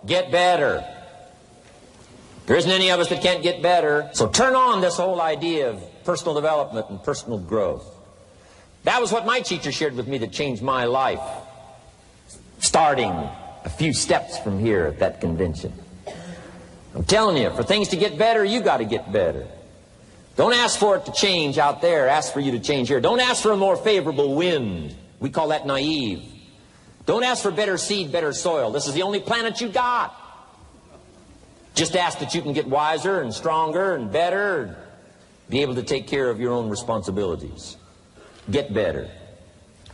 Get better. There isn't any of us that can't get better. So turn on this whole idea of personal development and personal growth. That was what my teacher shared with me that changed my life, starting a few steps from here at that convention. I'm telling you, for things to get better, you got to get better. Don't ask for it to change out there. Ask for you to change here. Don't ask for a more favorable wind. We call that naive. Don't ask for better seed, better soil. This is the only planet you got. Just ask that you can get wiser and stronger and better and be able to take care of your own responsibilities. Get better.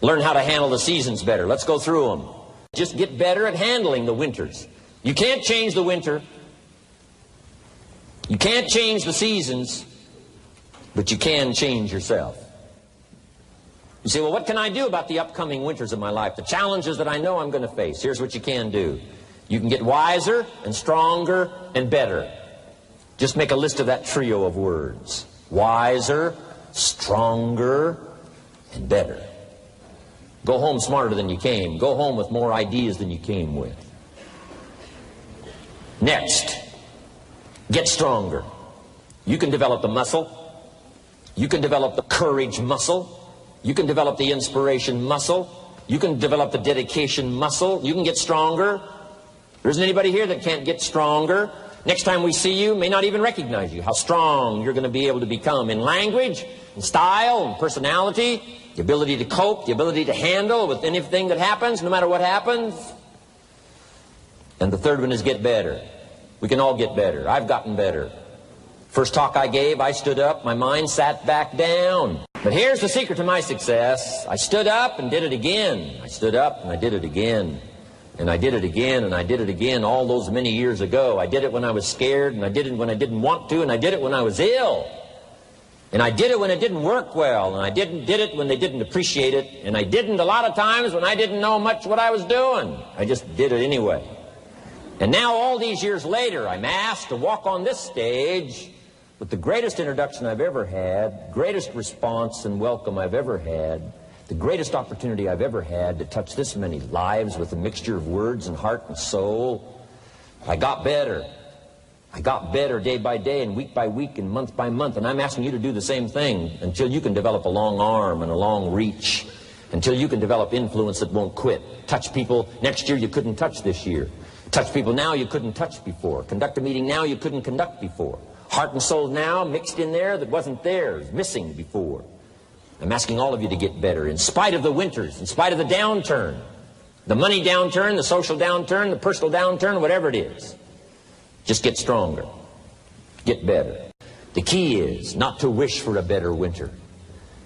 Learn how to handle the seasons better. Let's go through them. Just get better at handling the winters. You can't change the winter. You can't change the seasons, but you can change yourself. You say, well, what can I do about the upcoming winters of my life? The challenges that I know I'm going to face. Here's what you can do. You can get wiser and stronger and better. Just make a list of that trio of words. Wiser, stronger, and better. Go home smarter than you came. Go home with more ideas than you came with. Next, get stronger. You can develop the muscle. You can develop the courage muscle. You can develop the inspiration muscle. You can develop the dedication muscle. You can get stronger. There isn't anybody here that can't get stronger. Next time we see you, may not even recognize you. How strong you're going to be able to become in language, in style, in personality, the ability to cope, the ability to handle with anything that happens, no matter what happens. And the third one is get better. We can all get better. I've gotten better. First talk I gave, I stood up, my mind sat back down. But here's the secret to my success. I stood up and did it again. I stood up and I did it again. And I did it again, and I did it again all those many years ago. I did it when I was scared, and I did it when I didn't want to, and I did it when I was ill. And I did it when it didn't work well, and I did it when they didn't appreciate it, and I didn't a lot of times when I didn't know much what I was doing. I just did it anyway. And now all these years later, I'm asked to walk on this stage with the greatest introduction I've ever had, greatest response and welcome I've ever had, the greatest opportunity I've ever had to touch this many lives with a mixture of words and heart and soul. I got better. I got better day by day and week by week and month by month. And I'm asking you to do the same thing until you can develop a long arm and a long reach, until you can develop influence that won't quit. Touch people next year you couldn't touch this year. Touch people now you couldn't touch before. Conduct a meeting now you couldn't conduct before. Heart and soul now mixed in there that wasn't there, missing before. I'm asking all of you to get better in spite of the winters, in spite of the downturn, the money downturn, the social downturn, the personal downturn, whatever it is. Just get stronger. Get better. The key is not to wish for a better winter.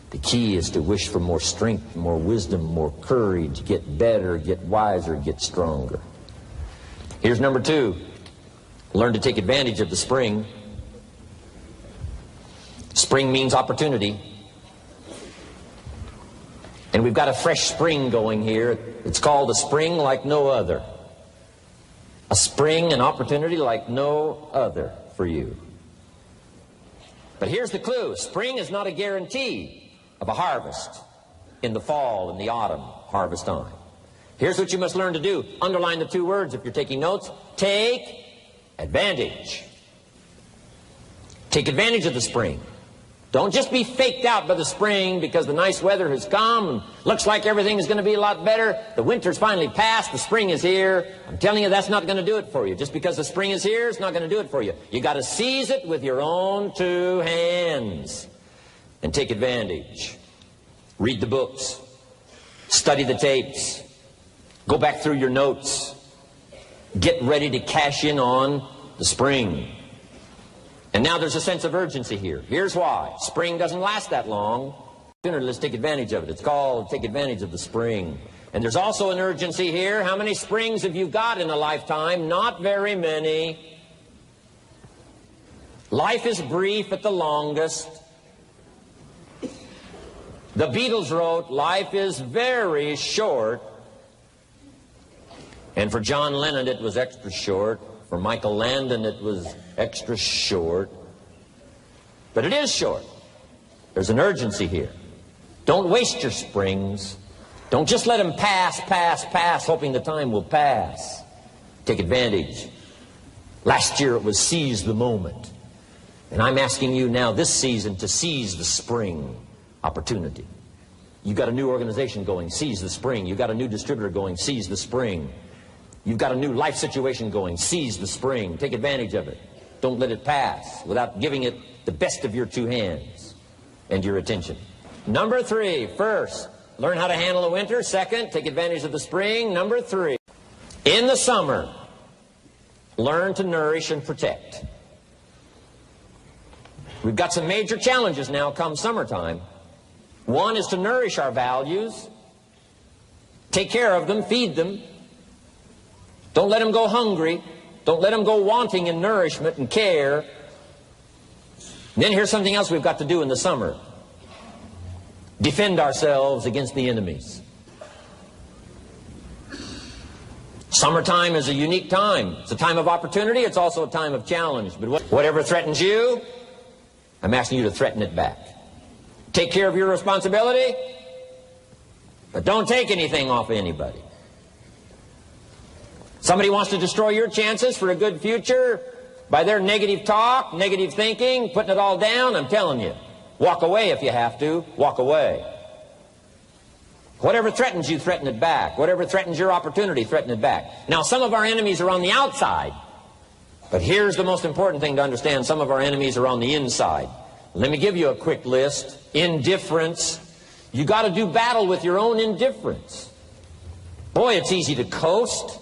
The key is to wish for more strength, more wisdom, more courage, get better, get wiser, get stronger. Here's number 2. Learn to take advantage of the spring. Spring means opportunity. And we've got a fresh spring going here. It's called a spring like no other. A spring, an opportunity like no other for you. But here's the clue. Spring is not a guarantee of a harvest in the fall and the autumn harvest time. Here's what you must learn to do. Underline the 2 words if you're taking notes. Take advantage. Take advantage of the spring. Don't just be faked out by the spring because the nice weather has come and looks like everything is going to be a lot better. The winter's finally passed. The spring is here. I'm telling you, that's not going to do it for you. Just because the spring is here, it's not going to do it for you. You got to seize it with your own 2 hands and take advantage. Read the books. Study the tapes. Go back through your notes. Get ready to cash in on the spring. And now there's a sense of urgency here. Here's why. Spring doesn't last that long. Let's take advantage of it. It's called take advantage of the spring. And there's also an urgency here. How many springs have you got in a lifetime? Not very many. Life is brief at the longest. The Beatles wrote, life is very short. And for John Lennon, it was extra short. For Michael Landon, it was extra short. But it is short. There's an urgency here. Don't waste your springs. Don't just let them pass, hoping the time will pass. Take advantage. Last year it was seize the moment. And I'm asking you now this season to seize the spring opportunity. You've got a new organization going, seize the spring. You've got a new distributor going, seize the spring. You've got a new life situation going, seize the spring. Take advantage of it. Don't let it pass without giving it the best of your two hands and your attention. Number 3, first, learn how to handle the winter. Second, take advantage of the spring. Number 3, in the summer, learn to nourish and protect. We've got some major challenges now come summertime. One is to nourish our values, take care of them, feed them. Don't let them go hungry. Don't let them go wanting in nourishment and care. And then here's something else we've got to do in the summer. Defend ourselves against the enemies. Summertime is a unique time. It's a time of opportunity. It's also a time of challenge. But whatever threatens you, I'm asking you to threaten it back. Take care of your responsibility, but don't take anything off of anybody. Somebody wants to destroy your chances for a good future by their negative talk, negative thinking, putting it all down. I'm telling you, walk away if you have to. Walk away. Whatever threatens you, threaten it back. Whatever threatens your opportunity, threaten it back. Now, some of our enemies are on the outside, but here's the most important thing to understand. Some of our enemies are on the inside. Let me give you a quick list. Indifference. You got to do battle with your own indifference. Boy, it's easy to coast,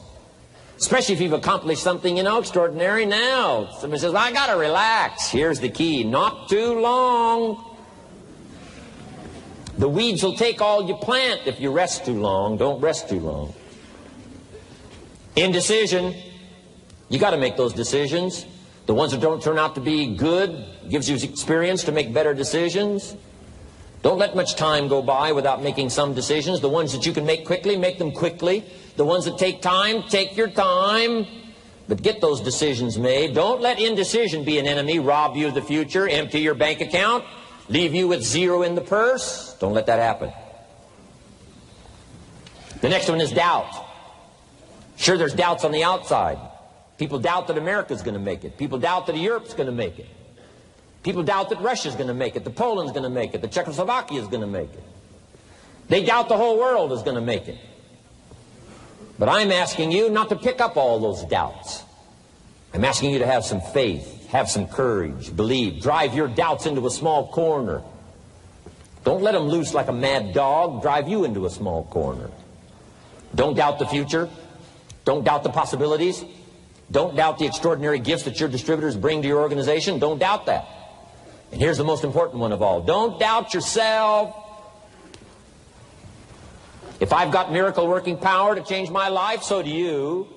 especially if you've accomplished something, extraordinary. Now, somebody says, I got to relax. Here's the key. Not too long. The weeds will take all you plant if you rest too long. Don't rest too long. Indecision. You got to make those decisions. The ones that don't turn out to be good gives you experience to make better decisions. Don't let much time go by without making some decisions. The ones that you can make quickly, make them quickly. The ones that take time, take your time. But get those decisions made. Don't let indecision be an enemy, rob you of the future, empty your bank account, leave you with zero in the purse. Don't let that happen. The next one is doubt. Sure, there's doubts on the outside. People doubt that America's going to make it. People doubt that Europe's going to make it. People doubt that Russia's going to make it, that Poland's going to make it, that Czechoslovakia's going to make it. They doubt the whole world is going to make it. But I'm asking you not to pick up all those doubts. I'm asking you to have some faith, have some courage, believe, drive your doubts into a small corner. Don't let them loose like a mad dog, drive you into a small corner. Don't doubt the future. Don't doubt the possibilities. Don't doubt the extraordinary gifts that your distributors bring to your organization. Don't doubt that. And here's the most important one of all. Don't doubt yourself. If I've got miracle working power to change my life, so do you.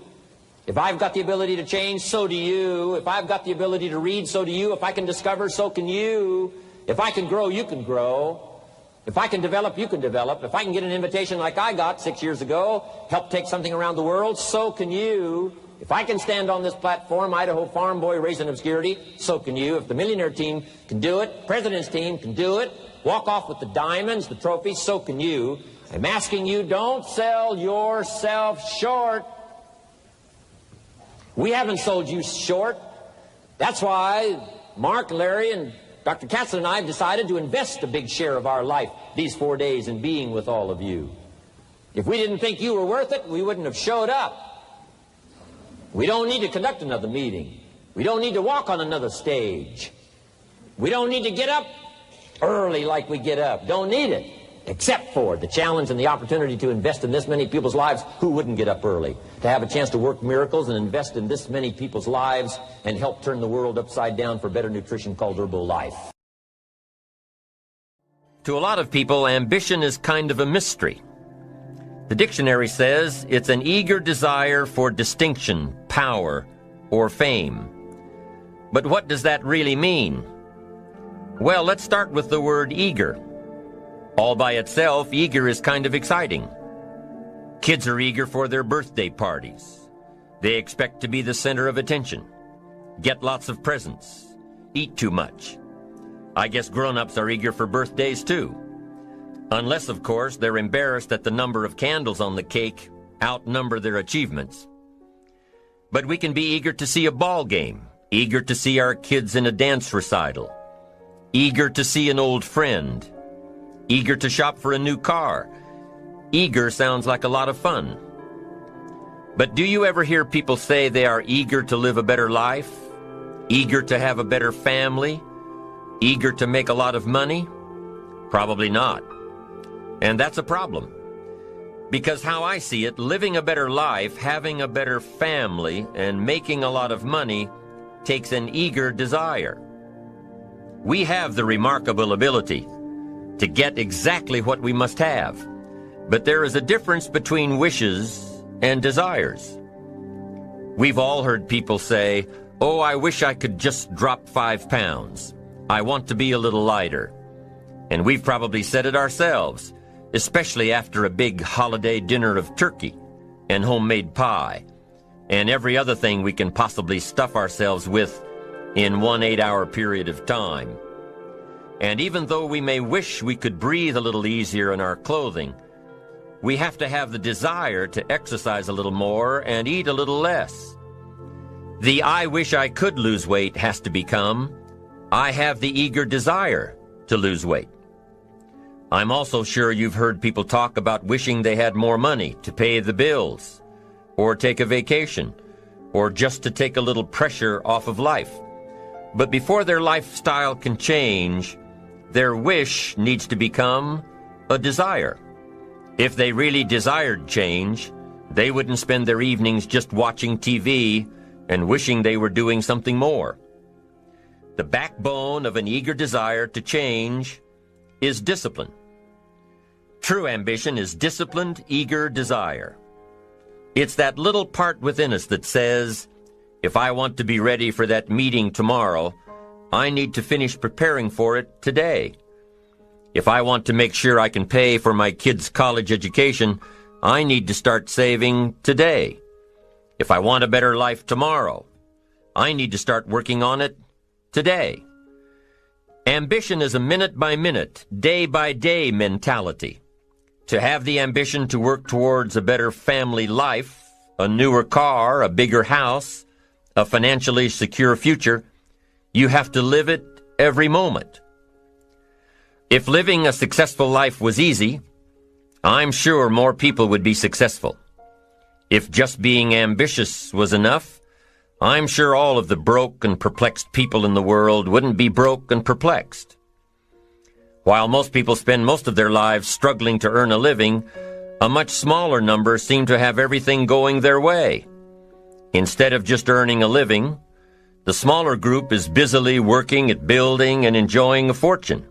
If I've got the ability to change, so do you. If I've got the ability to read, so do you. If I can discover, so can you. If I can grow, you can grow. If I can develop, you can develop. If I can get an invitation like I got 6 years ago, help take something around the world, so can you. If I can stand on this platform, Idaho farm boy raised in obscurity, so can you. If the millionaire team can do it, president's team can do it, walk off with the diamonds, the trophies, so can you. I'm asking you, don't sell yourself short. We haven't sold you short. That's why Mark, Larry, and Dr. Katzler and I have decided to invest a big share of our life these 4 days in being with all of you. If we didn't think you were worth it, we wouldn't have showed up. We don't need to conduct another meeting. We don't need to walk on another stage. We don't need to get up early like we get up. Don't need it. Except for the challenge and the opportunity to invest in this many people's lives. Who wouldn't get up early? To have a chance to work miracles and invest in this many people's lives and help turn the world upside down for better nutrition called Herbalife. To a lot of people, ambition is kind of a mystery. The dictionary says it's an eager desire for distinction, power, or fame. But what does that really mean? Well, let's start with the word eager. All by itself, eager is kind of exciting. Kids are eager for their birthday parties. They expect to be the center of attention, get lots of presents, eat too much. I guess grown-ups are eager for birthdays too. Unless, of course, they're embarrassed that the number of candles on the cake outnumber their achievements. But we can be eager to see a ball game, eager to see our kids in a dance recital, eager to see an old friend, eager to shop for a new car. Eager sounds like a lot of fun. But do you ever hear people say they are eager to live a better life, eager to have a better family, eager to make a lot of money? Probably not. And that's a problem. Because how I see it, living a better life, having a better family, and making a lot of money takes an eager desire. We have the remarkable ability to get exactly what we must have. But there is a difference between wishes and desires. We've all heard people say, "Oh, I wish I could just drop 5 pounds. I want to be a little lighter." And we've probably said it ourselves, especially after a big holiday dinner of turkey and homemade pie and every other thing we can possibly stuff ourselves with in one 8-hour period of time. And even though we may wish we could breathe a little easier in our clothing, we have to have the desire to exercise a little more and eat a little less. The "I wish I could lose weight" has to become, "I have the eager desire to lose weight." I'm also sure you've heard people talk about wishing they had more money to pay the bills, or take a vacation, or just to take a little pressure off of life. But before their lifestyle can change, their wish needs to become a desire. If they really desired change, they wouldn't spend their evenings just watching TV and wishing they were doing something more. The backbone of an eager desire to change is discipline. True ambition is disciplined, eager desire. It's that little part within us that says, if I want to be ready for that meeting tomorrow, I need to finish preparing for it today. If I want to make sure I can pay for my kids' college education, I need to start saving today. If I want a better life tomorrow, I need to start working on it today. Ambition is a minute-by-minute, day-by-day mentality. To have the ambition to work towards a better family life, a newer car, a bigger house, a financially secure future, you have to live it every moment. If living a successful life was easy, I'm sure more people would be successful. If just being ambitious was enough, I'm sure all of the broke and perplexed people in the world wouldn't be broke and perplexed. While most people spend most of their lives struggling to earn a living, a much smaller number seem to have everything going their way. Instead of just earning a living, the smaller group is busily working at building and enjoying a fortune.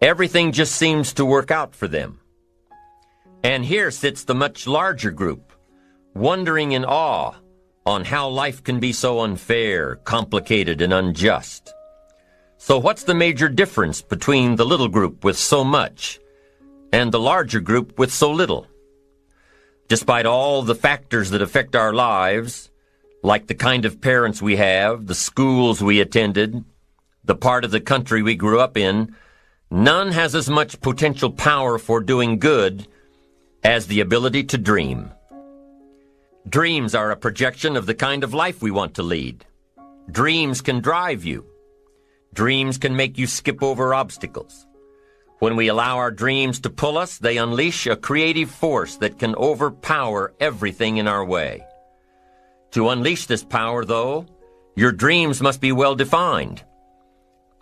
Everything just seems to work out for them. And here sits the much larger group, wondering in awe on how life can be so unfair, complicated, and unjust. So what's the major difference between the little group with so much and the larger group with so little? Despite all the factors that affect our lives, like the kind of parents we have, the schools we attended, the part of the country we grew up in, none has as much potential power for doing good as the ability to dream. Dreams are a projection of the kind of life we want to lead. Dreams can drive you. Dreams can make you skip over obstacles. When we allow our dreams to pull us, they unleash a creative force that can overpower everything in our way. To unleash this power, though, your dreams must be well defined.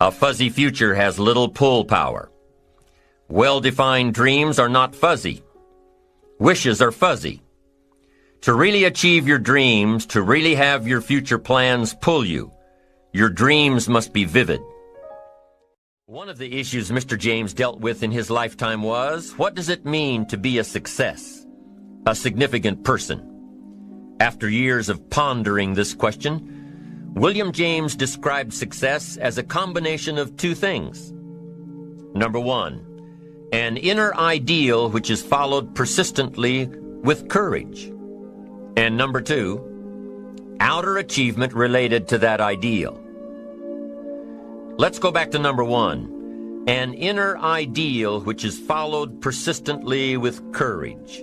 A fuzzy future has little pull power. Well-defined dreams are not fuzzy. Wishes are fuzzy. To really achieve your dreams, to really have your future plans pull you, your dreams must be vivid. One of the issues Mr. James dealt with in his lifetime was, what does it mean to be a success, a significant person? After years of pondering this question, William James described success as a combination of two things. Number one, an inner ideal which is followed persistently with courage. And number two, outer achievement related to that ideal. Let's go back to number one, an inner ideal which is followed persistently with courage.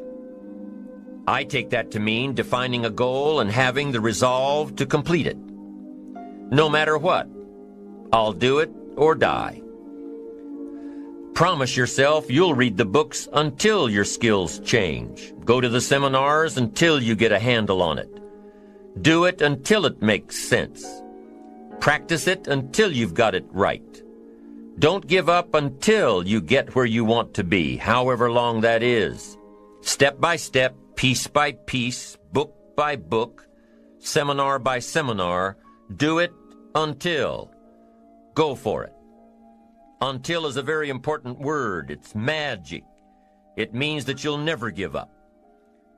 I take that to mean defining a goal and having the resolve to complete it. No matter what, I'll do it or die. Promise yourself you'll read the books until your skills change. Go to the seminars until you get a handle on it. Do it until it makes sense. Practice it until you've got it right. Don't give up until you get where you want to be, however long that is. Step by step, piece by piece, book by book, seminar by seminar, do it until. Go for it. Until is a very important word. It's magic. It means that you'll never give up.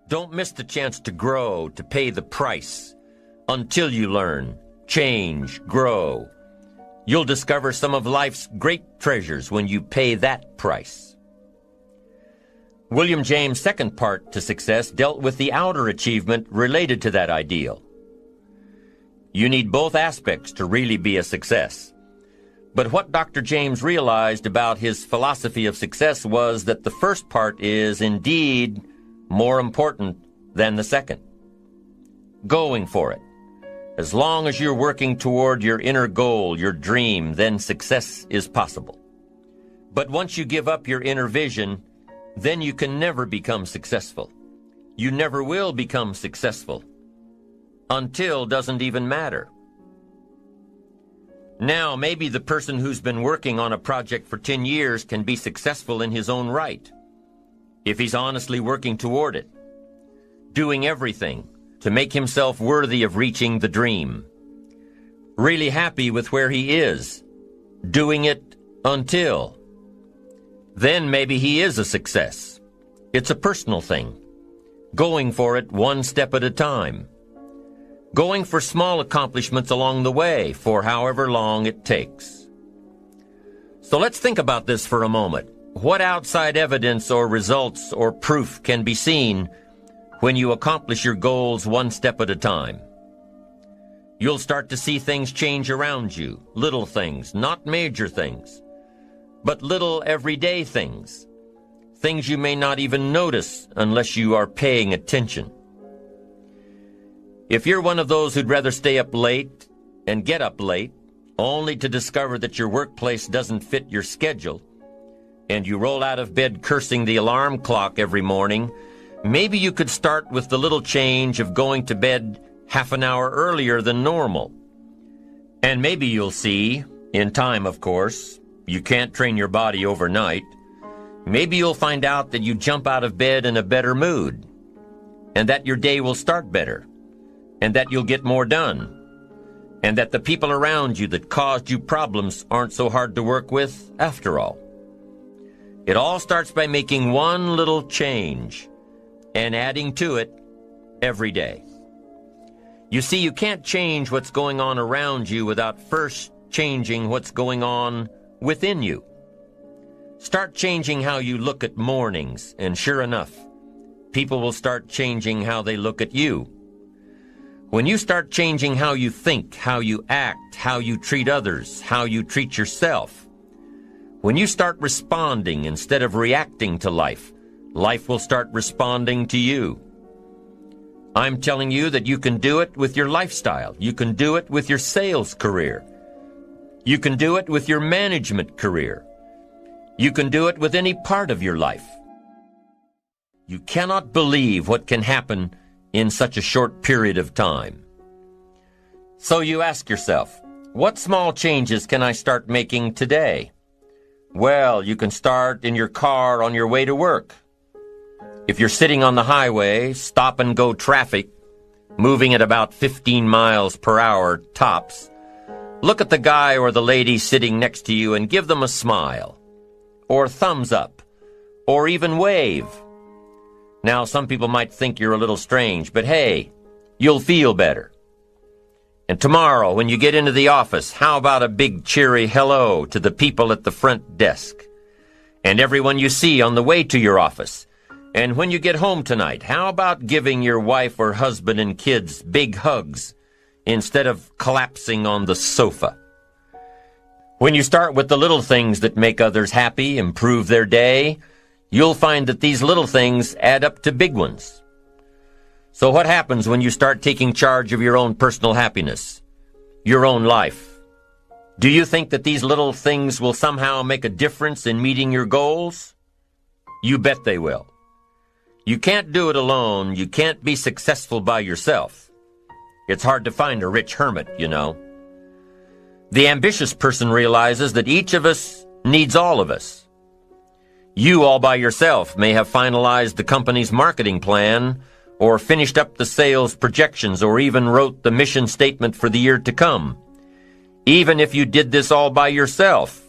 Don't miss the chance to grow, to pay the price. Until you learn, change, grow. You'll discover some of life's great treasures when you pay that price. William James' second part to success dealt with the outer achievement related to that ideal. You need both aspects to really be a success. But what Dr. James realized about his philosophy of success was that the first part is indeed more important than the second. Going for it. As long as you're working toward your inner goal, your dream, then success is possible. But once you give up your inner vision, then you can never become successful. You never will become successful. Until doesn't even matter. Now, maybe the person who's been working on a project for 10 years can be successful in his own right, if he's honestly working toward it, doing everything to make himself worthy of reaching the dream, really happy with where he is, doing it until. Then maybe he is a success. It's a personal thing, going for it one step at a time. Going for small accomplishments along the way for however long it takes. So let's think about this for a moment. What outside evidence or results or proof can be seen when you accomplish your goals one step at a time? You'll start to see things change around you, little things, not major things, but little everyday things, things you may not even notice unless you are paying attention. If you're one of those who'd rather stay up late and get up late, only to discover that your workplace doesn't fit your schedule, and you roll out of bed cursing the alarm clock every morning, maybe you could start with the little change of going to bed half an hour earlier than normal. And maybe you'll see, in time of course, you can't train your body overnight, maybe you'll find out that you jump out of bed in a better mood, and that your day will start better, and that you'll get more done, and that the people around you that caused you problems aren't so hard to work with after all. It all starts by making one little change and adding to it every day. You see, you can't change what's going on around you without first changing what's going on within you. Start changing how you look at mornings, and sure enough, people will start changing how they look at you. When you start changing how you think, how you act, how you treat others, how you treat yourself, when you start responding instead of reacting to life, life will start responding to you. I'm telling you that you can do it with your lifestyle. You can do it with your sales career. You can do it with your management career. You can do it with any part of your life. You cannot believe what can happen in such a short period of time. So you ask yourself, what small changes can I start making today? Well, you can start in your car on your way to work. If you're sitting on the highway, stop-and-go traffic, moving at about 15 miles per hour tops, look at the guy or the lady sitting next to you and give them a smile, or thumbs up, or even wave. Now, some people might think you're a little strange, but hey, you'll feel better. And tomorrow, when you get into the office, how about a big cheery hello to the people at the front desk, and everyone you see on the way to your office? And when you get home tonight, how about giving your wife or husband and kids big hugs instead of collapsing on the sofa? When you start with the little things that make others happy, improve their day, you'll find that these little things add up to big ones. So what happens when you start taking charge of your own personal happiness, your own life? Do you think that these little things will somehow make a difference in meeting your goals? You bet they will. You can't do it alone. You can't be successful by yourself. It's hard to find a rich hermit, you know. The ambitious person realizes that each of us needs all of us. You all by yourself may have finalized the company's marketing plan, or finished up the sales projections, or even wrote the mission statement for the year to come. Even if you did this all by yourself,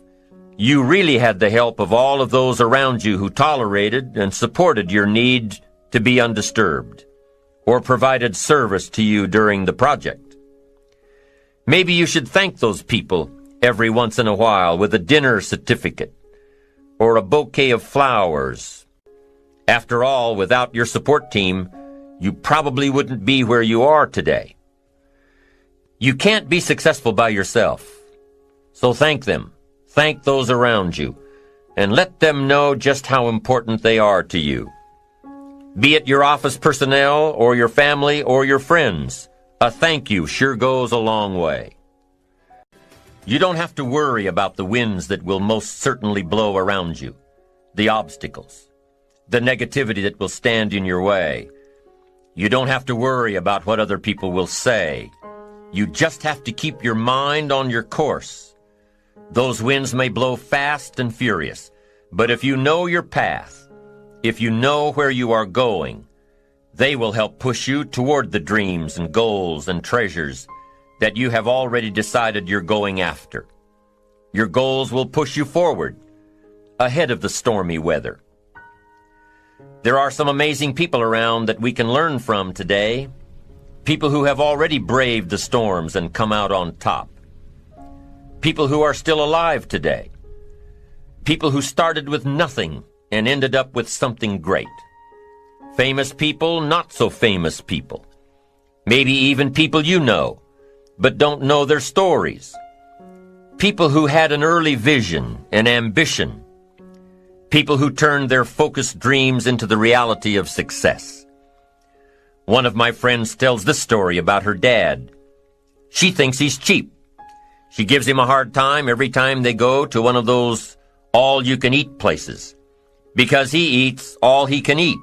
you really had the help of all of those around you who tolerated and supported your need to be undisturbed, or provided service to you during the project. Maybe you should thank those people every once in a while with a dinner certificate or a bouquet of flowers. After all, without your support team, you probably wouldn't be where you are today. You can't be successful by yourself, so thank them. Thank those around you, and let them know just how important they are to you. Be it your office personnel or your family or your friends, a thank you sure goes a long way. You don't have to worry about the winds that will most certainly blow around you, the obstacles, the negativity that will stand in your way. You don't have to worry about what other people will say. You just have to keep your mind on your course. Those winds may blow fast and furious, but if you know your path, if you know where you are going, they will help push you toward the dreams and goals and treasures that you have already decided you're going after. Your goals will push you forward, ahead of the stormy weather. There are some amazing people around that we can learn from today, people who have already braved the storms and come out on top, people who are still alive today, people who started with nothing and ended up with something great, famous people, not so famous people, maybe even people you know, but don't know their stories, people who had an early vision and ambition, people who turned their focused dreams into the reality of success. One of my friends tells this story about her dad. She thinks he's cheap. She gives him a hard time every time they go to one of those all-you-can-eat places, because he eats all he can eat,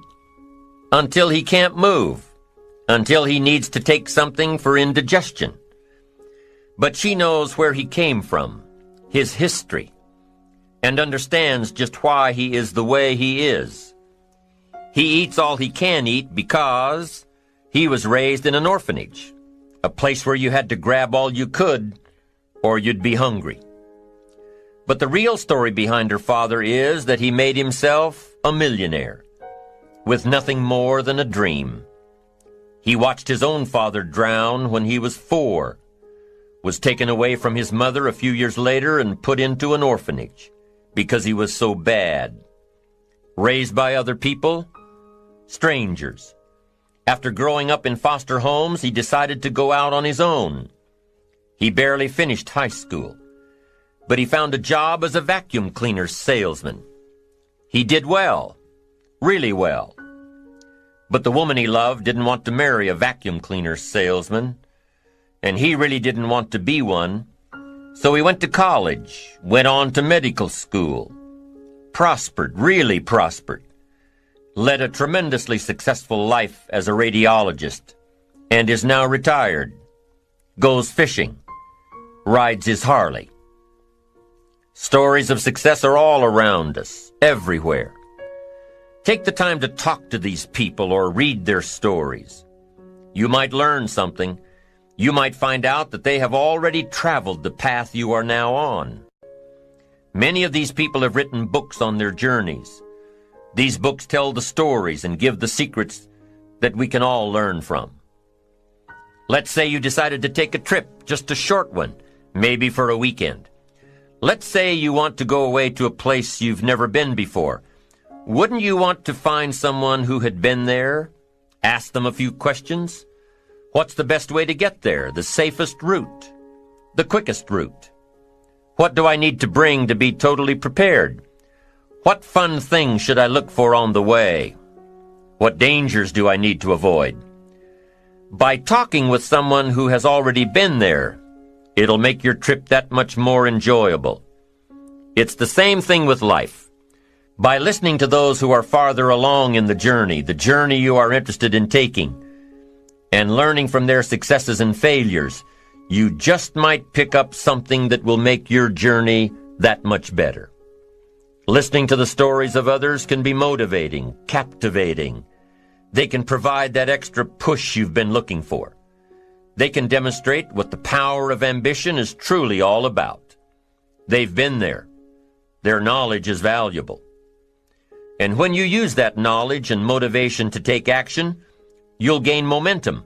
until he can't move, until he needs to take something for indigestion. But she knows where he came from, his history, and understands just why he is the way he is. He eats all he can eat because he was raised in an orphanage, a place where you had to grab all you could or you'd be hungry. But the real story behind her father is that he made himself a millionaire with nothing more than a dream. He watched his own father drown when he was 4, was taken away from his mother a few years later and put into an orphanage because he was so bad. Raised by other people, strangers. After growing up in foster homes, he decided to go out on his own. He barely finished high school, but he found a job as a vacuum cleaner salesman. He did well, really well. But the woman he loved didn't want to marry a vacuum cleaner salesman, and he really didn't want to be one. So he went to college, went on to medical school, prospered, really prospered, led a tremendously successful life as a radiologist, and is now retired, goes fishing, rides his Harley. Stories of success are all around us, everywhere. Take the time to talk to these people or read their stories. You might learn something. You might find out that they have already traveled the path you are now on. Many of these people have written books on their journeys. These books tell the stories and give the secrets that we can all learn from. Let's say you decided to take a trip, just a short one, maybe for a weekend. Let's say you want to go away to a place you've never been before. Wouldn't you want to find someone who had been there? Ask them a few questions? What's the best way to get there? The safest route? The quickest route? What do I need to bring to be totally prepared? What fun things should I look for on the way? What dangers do I need to avoid? By talking with someone who has already been there, it'll make your trip that much more enjoyable. It's the same thing with life. By listening to those who are farther along in the journey you are interested in taking, and learning from their successes and failures, you just might pick up something that will make your journey that much better. Listening to the stories of others can be motivating, captivating. They can provide that extra push you've been looking for. They can demonstrate what the power of ambition is truly all about. They've been there. Their knowledge is valuable. And when you use that knowledge and motivation to take action, you'll gain momentum.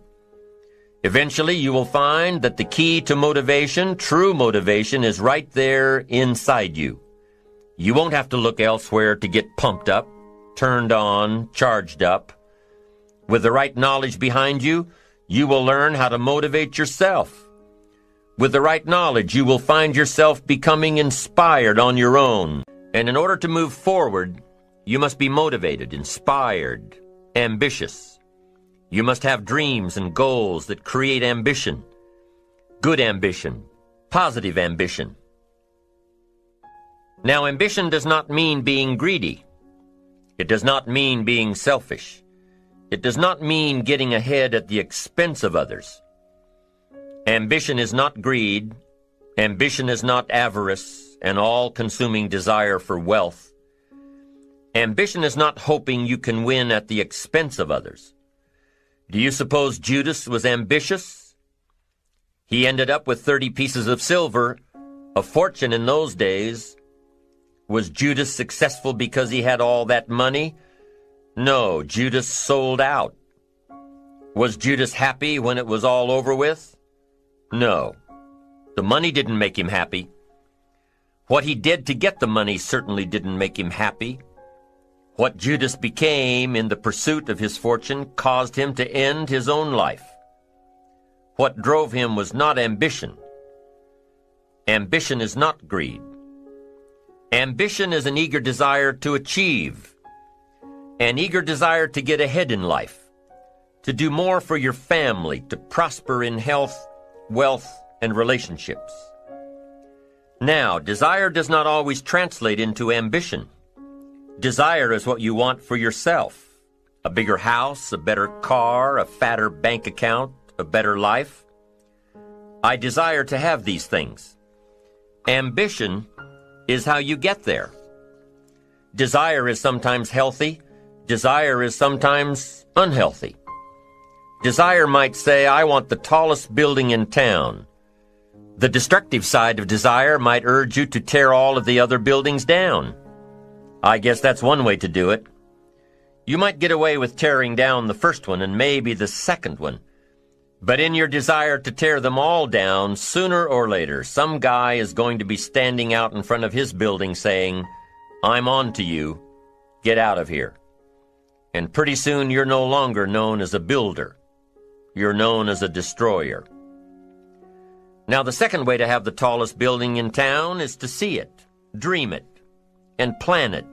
Eventually, you will find that the key to motivation, true motivation, is right there inside you. You won't have to look elsewhere to get pumped up, turned on, charged up. With the right knowledge behind you, you will learn how to motivate yourself. With the right knowledge, you will find yourself becoming inspired on your own. And in order to move forward, you must be motivated, inspired, ambitious. You must have dreams and goals that create ambition, good ambition, positive ambition. Now, ambition does not mean being greedy. It does not mean being selfish. It does not mean getting ahead at the expense of others. Ambition is not greed. Ambition is not avarice, an all-consuming desire for wealth. Ambition is not hoping you can win at the expense of others. Do you suppose Judas was ambitious? He ended up with 30 pieces of silver, a fortune in those days. Was Judas successful because he had all that money? No, Judas sold out. Was Judas happy when it was all over with? No. The money didn't make him happy. What he did to get the money certainly didn't make him happy. What Judas became in the pursuit of his fortune caused him to end his own life. What drove him was not ambition. Ambition is not greed. Ambition is an eager desire to achieve, an eager desire to get ahead in life, to do more for your family, to prosper in health, wealth, and relationships. Now, desire does not always translate into ambition. Desire is what you want for yourself. A bigger house, a better car, a fatter bank account, a better life. I desire to have these things. Ambition is how you get there. Desire is sometimes healthy. Desire is sometimes unhealthy. Desire might say, I want the tallest building in town. The destructive side of desire might urge you to tear all of the other buildings down. I guess that's one way to do it. You might get away with tearing down the first one and maybe the second one. But in your desire to tear them all down, sooner or later, some guy is going to be standing out in front of his building saying, I'm on to you. Get out of here. And pretty soon you're no longer known as a builder. You're known as a destroyer. Now, the second way to have the tallest building in town is to see it, dream it, and plan it,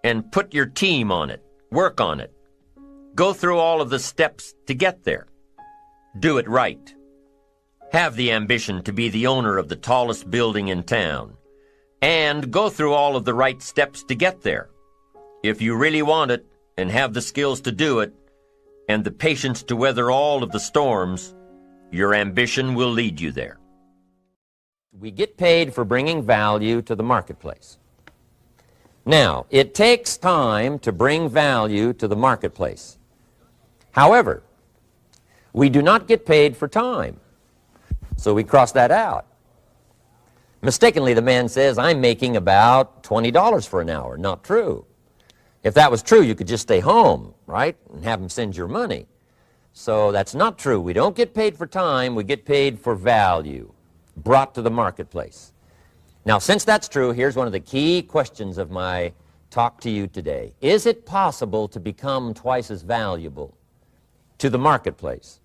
and put your team on it, work on it. Go through all of the steps to get there. Do it right. Have the ambition to be the owner of the tallest building in town. And go through all of the right steps to get there. If you really want it, and have the skills to do it, and the patience to weather all of the storms, your ambition will lead you there. We get paid for bringing value to the marketplace. Now, it takes time to bring value to the marketplace. However, we do not get paid for time, so we cross that out. Mistakenly, the man says, I'm making about $20 for an hour. Not true. If that was true, you could just stay home, right, and have him send your money. So that's not true. We don't get paid for time. We get paid for value brought to the marketplace. Now, since that's true, here's one of the key questions of my talk to you today. Is it possible to become twice as valuable to the marketplace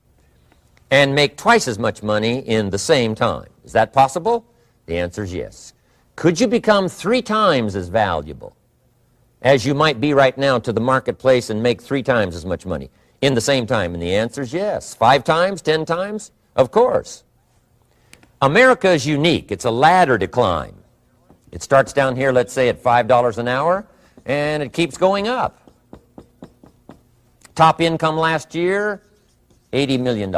and make twice as much money in the same time? Is that possible? The answer is yes. Could you become 3 times as valuable as you might be right now to the marketplace and make 3 times as much money? in the same time? And the answer is yes. 5 times, 10 times? Of course. America is unique. It's a ladder to climb. It starts down here, let's say, at $5 an hour, and it keeps going up. Top income last year, $80 million.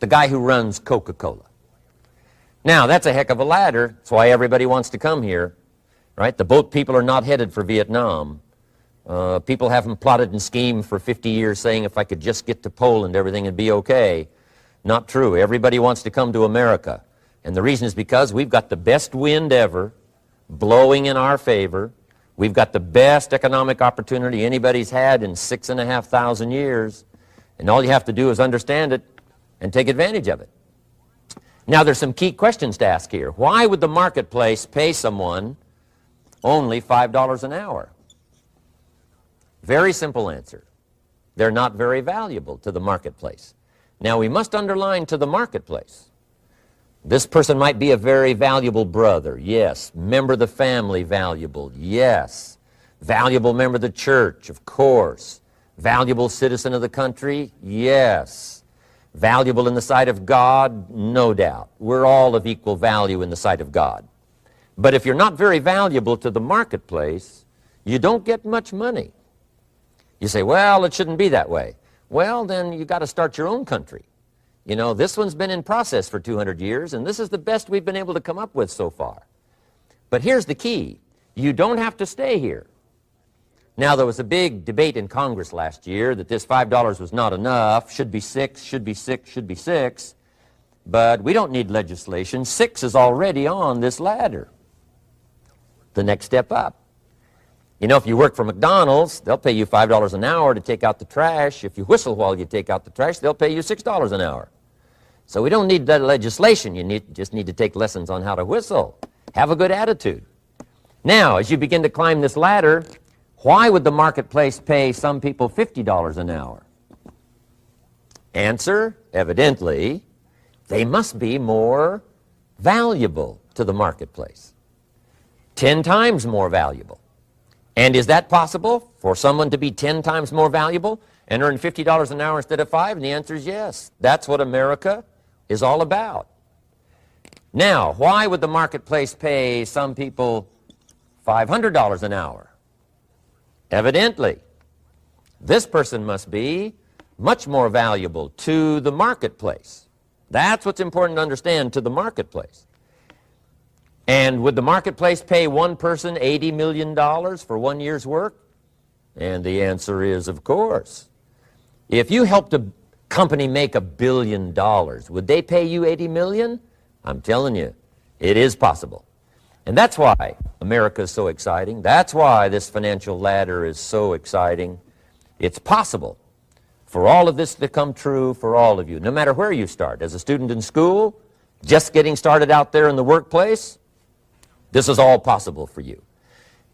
The guy who runs Coca-Cola. Now, that's a heck of a ladder. That's why everybody wants to come here, right? The boat people are not headed for Vietnam. People haven't plotted and schemed for 50 years saying if I could just get to Poland, everything would be okay. Not true. Everybody wants to come to America. And the reason is because we've got the best wind ever blowing in our favor. We've got the best economic opportunity anybody's had in 6,500 years. And all you have to do is understand it and take advantage of it. Now, there's some key questions to ask here. Why would the marketplace pay someone only $5 an hour? Very simple answer. They're not very valuable to the marketplace. Now, we must underline to the marketplace. This person might be a very valuable brother, yes. Member of the family, valuable, yes. Valuable member of the church, of course. Valuable citizen of the country, yes. Valuable in the sight of God, no doubt. We're all of equal value in the sight of God. But if you're not very valuable to the marketplace, you don't get much money. You say, well, it shouldn't be that way. Well, then you got to start your own country. You know, this one's been in process for 200 years, and this is the best we've been able to come up with so far. But here's the key. You don't have to stay here. Now, there was a big debate in Congress last year that this $5 was not enough, should be 6, should be 6, should be 6. But we don't need legislation. 6 is already on this ladder. The next step up. You know, if you work for McDonald's, they'll pay you $5 an hour to take out the trash. If you whistle while you take out the trash, they'll pay you $6 an hour. So we don't need that legislation. You just need to take lessons on how to whistle. Have a good attitude. Now, as you begin to climb this ladder, why would the marketplace pay some people $50 an hour? Answer, evidently, they must be more valuable to the marketplace. 10 times more valuable. And is that possible for someone to be 10 times more valuable and earn $50 an hour instead of 5? And the answer is yes. That's what America is all about. Now, why would the marketplace pay some people $500 an hour? Evidently, this person must be much more valuable to the marketplace. That's what's important to understand, to the marketplace. And would the marketplace pay one person $80 million for 1 year's work? And the answer is, of course. If you helped a company make $1 billion, would they pay you $80 million? I'm telling you, it is possible. And that's why America is so exciting. That's why this financial ladder is so exciting. It's possible for all of this to come true for all of you, no matter where you start. As a student in school, just getting started out there in the workplace, this is all possible for you.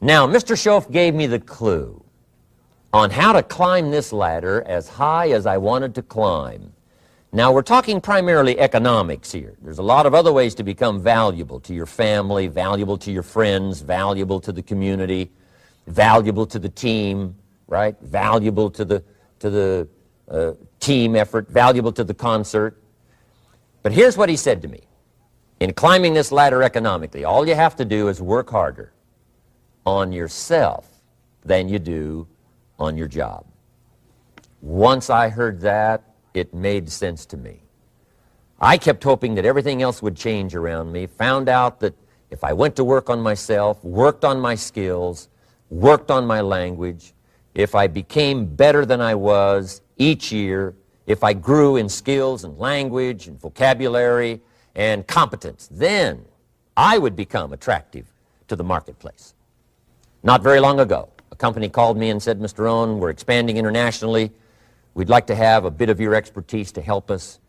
Now, Mr. Schoaf gave me the clue on how to climb this ladder as high as I wanted to climb. Now, we're talking primarily economics here. There's a lot of other ways to become valuable to your family, valuable to your friends, valuable to the community, valuable to the team, right? Valuable to the team effort, valuable to the concert. But here's what he said to me. In climbing this ladder economically, all you have to do is work harder on yourself than you do on your job. Once I heard that, it made sense to me. I kept hoping that everything else would change around me, found out that if I went to work on myself, worked on my skills, worked on my language, if I became better than I was each year, if I grew in skills and language and vocabulary and competence, then I would become attractive to the marketplace. Not very long ago, a company called me and said, Mr. Rohn, we're expanding internationally. We'd like to have a bit of your expertise to help us.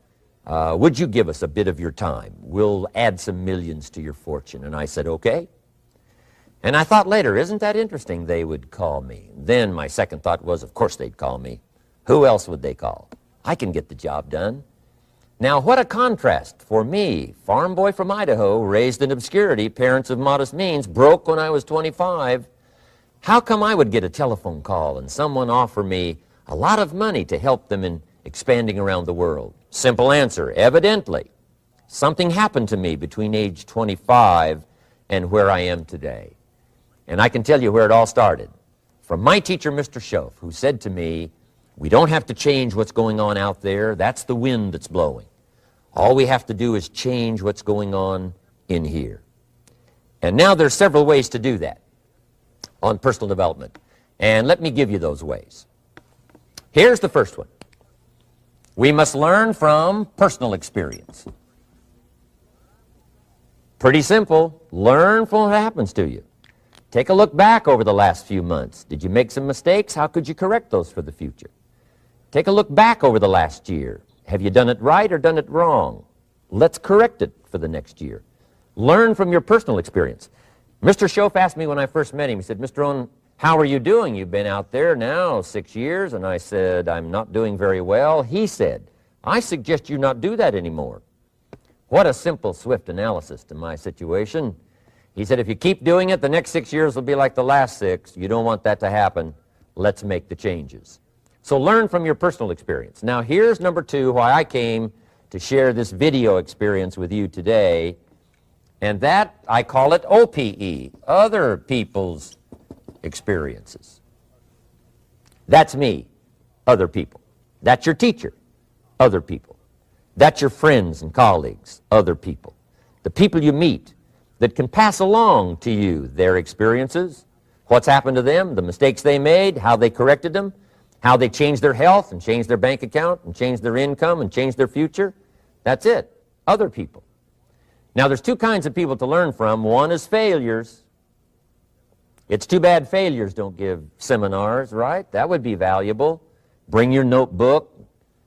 Would you give us a bit of your time? We'll add some millions to your fortune. And I said, okay. And I thought later, isn't that interesting? They would call me. Then my second thought was, of course they'd call me. Who else would they call? I can get the job done. Now, what a contrast for me, farm boy from Idaho, raised in obscurity, parents of modest means, broke when I was 25. How come I would get a telephone call and someone offer me a lot of money to help them in expanding around the world. Simple answer, evidently. Something happened to me between age 25 and where I am today. And I can tell you where it all started. From my teacher, Mr. Schoaf, who said to me, we don't have to change what's going on out there. That's the wind that's blowing. All we have to do is change what's going on in here. And now there's several ways to do that on personal development. And let me give you those ways. Here's the first one. We must learn from personal experience. Pretty simple. Learn from what happens to you. Take a look back over the last few months. Did you make some mistakes? How could you correct those for the future? Take a look back over the last year. Have you done it right or done it wrong? Let's correct it for the next year. Learn from your personal experience. Mr. Schoaf asked me when I first met him, he said, Mr. Rohn, how are you doing? You've been out there now 6 years. And I said, I'm not doing very well. He said, I suggest you not do that anymore. What a simple, swift analysis to my situation. He said, if you keep doing it, the next 6 years will be like the last 6. You don't want that to happen. Let's make the changes. So learn from your personal experience. Now here's number 2, why I came to share this video experience with you today. And that, I call it OPE, other people's experiences. That's me, other people. That's your teacher, other people. That's your friends and colleagues, other people. The people you meet that can pass along to you their experiences, what's happened to them, the mistakes they made, how they corrected them, how they changed their health and changed their bank account and changed their income and changed their future. That's it, other people. Now there's 2 kinds of people to learn from. One is failures. It's too bad failures don't give seminars, right? That would be valuable. Bring your notebook,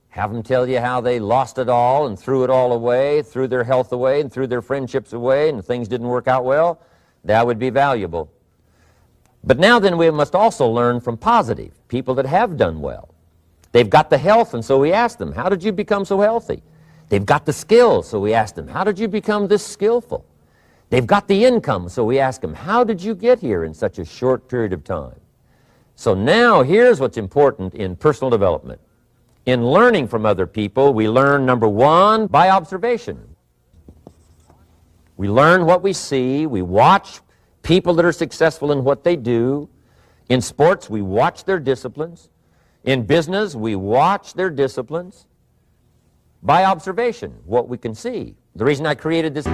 have them tell you how they lost it all and threw it all away, threw their health away and threw their friendships away and things didn't work out well. That would be valuable. But now then we must also learn from positive, people that have done well. They've got the health, and so we ask them, how did you become so healthy? They've got the skills, so we ask them, how did you become this skillful? They've got the income, so we ask them, how did you get here in such a short period of time? So now here's what's important in personal development. In learning from other people, we learn, number 1, by observation. We learn what we see. We watch people that are successful in what they do. In sports, we watch their disciplines. In business, we watch their disciplines. By observation, what we can see. The reason I created this...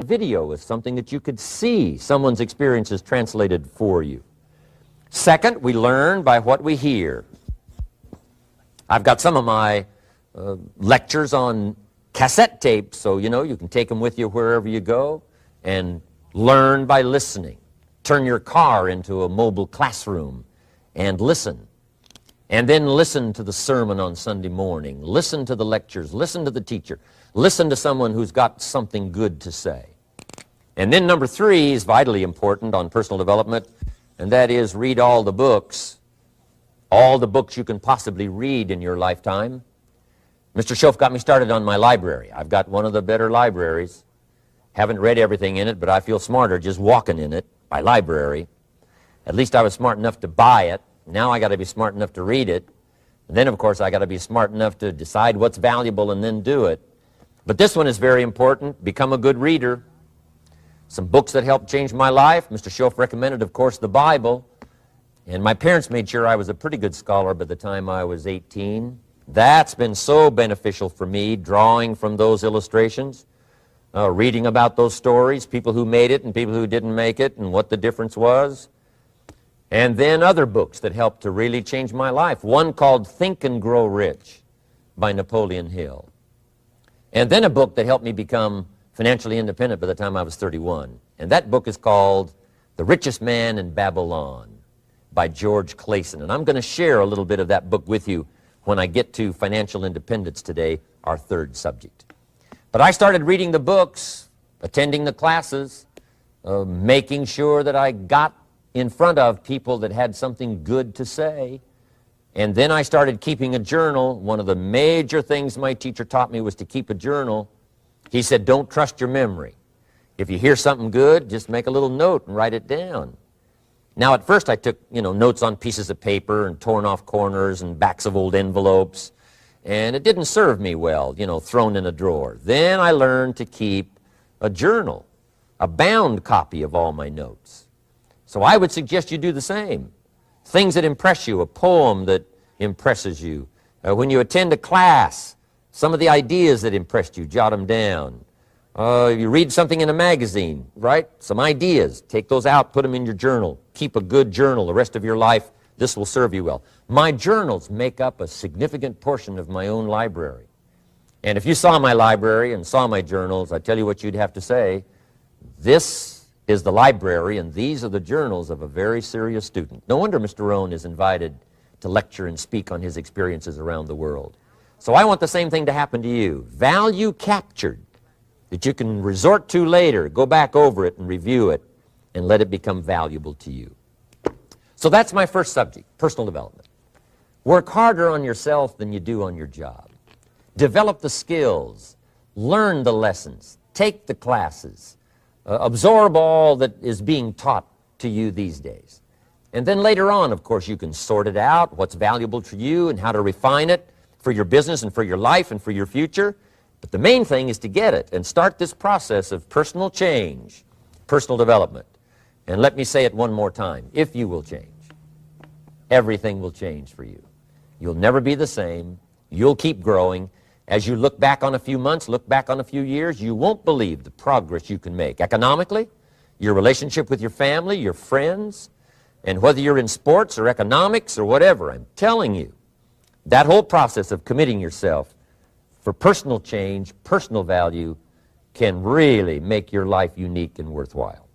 Video is something that you could see someone's experiences translated for you. Second, we learn by what we hear. I've got some of my lectures on cassette tapes, so you can take them with you wherever you go and learn by listening. Turn your car into a mobile classroom and listen. And then listen to the sermon on Sunday morning. Listen to the lectures. Listen to the teacher. Listen to someone who's got something good to say. And then number 3 is vitally important on personal development, and that is read all the books you can possibly read in your lifetime. Mr. Schoaf got me started on my library. I've got one of the better libraries. Haven't read everything in it, but I feel smarter just walking in it, my library. At least I was smart enough to buy it. Now I got to be smart enough to read it. And then, of course, I got to be smart enough to decide what's valuable and then do it. But this one is very important. Become a good reader. Some books that helped change my life. Mr. Schoaf recommended, of course, the Bible. And my parents made sure I was a pretty good scholar by the time I was 18. That's been so beneficial for me, drawing from those illustrations, reading about those stories, people who made it and people who didn't make it, and what the difference was. And then other books that helped to really change my life. One called Think and Grow Rich by Napoleon Hill. And then a book that helped me become financially independent by the time I was 31. And that book is called The Richest Man in Babylon by George Clason. And I'm going to share a little bit of that book with you when I get to financial independence today, our third subject. But I started reading the books, attending the classes, making sure that I got in front of people that had something good to say. And then I started keeping a journal. One of the major things my teacher taught me was to keep a journal. He said, don't trust your memory. If you hear something good, just make a little note and write it down. Now, at first I took, notes on pieces of paper and torn off corners and backs of old envelopes. And it didn't serve me well, thrown in a drawer. Then I learned to keep a journal, a bound copy of all my notes. So I would suggest you do the same. Things that impress you, a poem that impresses you. When you attend a class, some of the ideas that impressed you, jot them down. You read something in a magazine, right? Some ideas, take those out, put them in your journal. Keep a good journal the rest of your life. This will serve you well. My journals make up a significant portion of my own library. And if you saw my library and saw my journals, I tell you what you'd have to say. This is the library, and these are the journals of a very serious student. No wonder Mr. Rohn is invited to lecture and speak on his experiences around the world. So I want the same thing to happen to you. Value captured that you can resort to later, go back over it and review it, and let it become valuable to you. So that's my first subject, personal development. Work harder on yourself than you do on your job. Develop the skills, learn the lessons, take the classes, absorb all that is being taught to you these days. And then later on, of course, you can sort it out, what's valuable to you and how to refine it for your business and for your life and for your future. But the main thing is to get it and start this process of personal change, personal development. And let me say it one more time. If you will change, everything will change for you. You'll never be the same. You'll keep growing. As you look back on a few months, look back on a few years, you won't believe the progress you can make. Economically, your relationship with your family, your friends, and whether you're in sports or economics or whatever, I'm telling you, that whole process of committing yourself for personal change, personal value, can really make your life unique and worthwhile.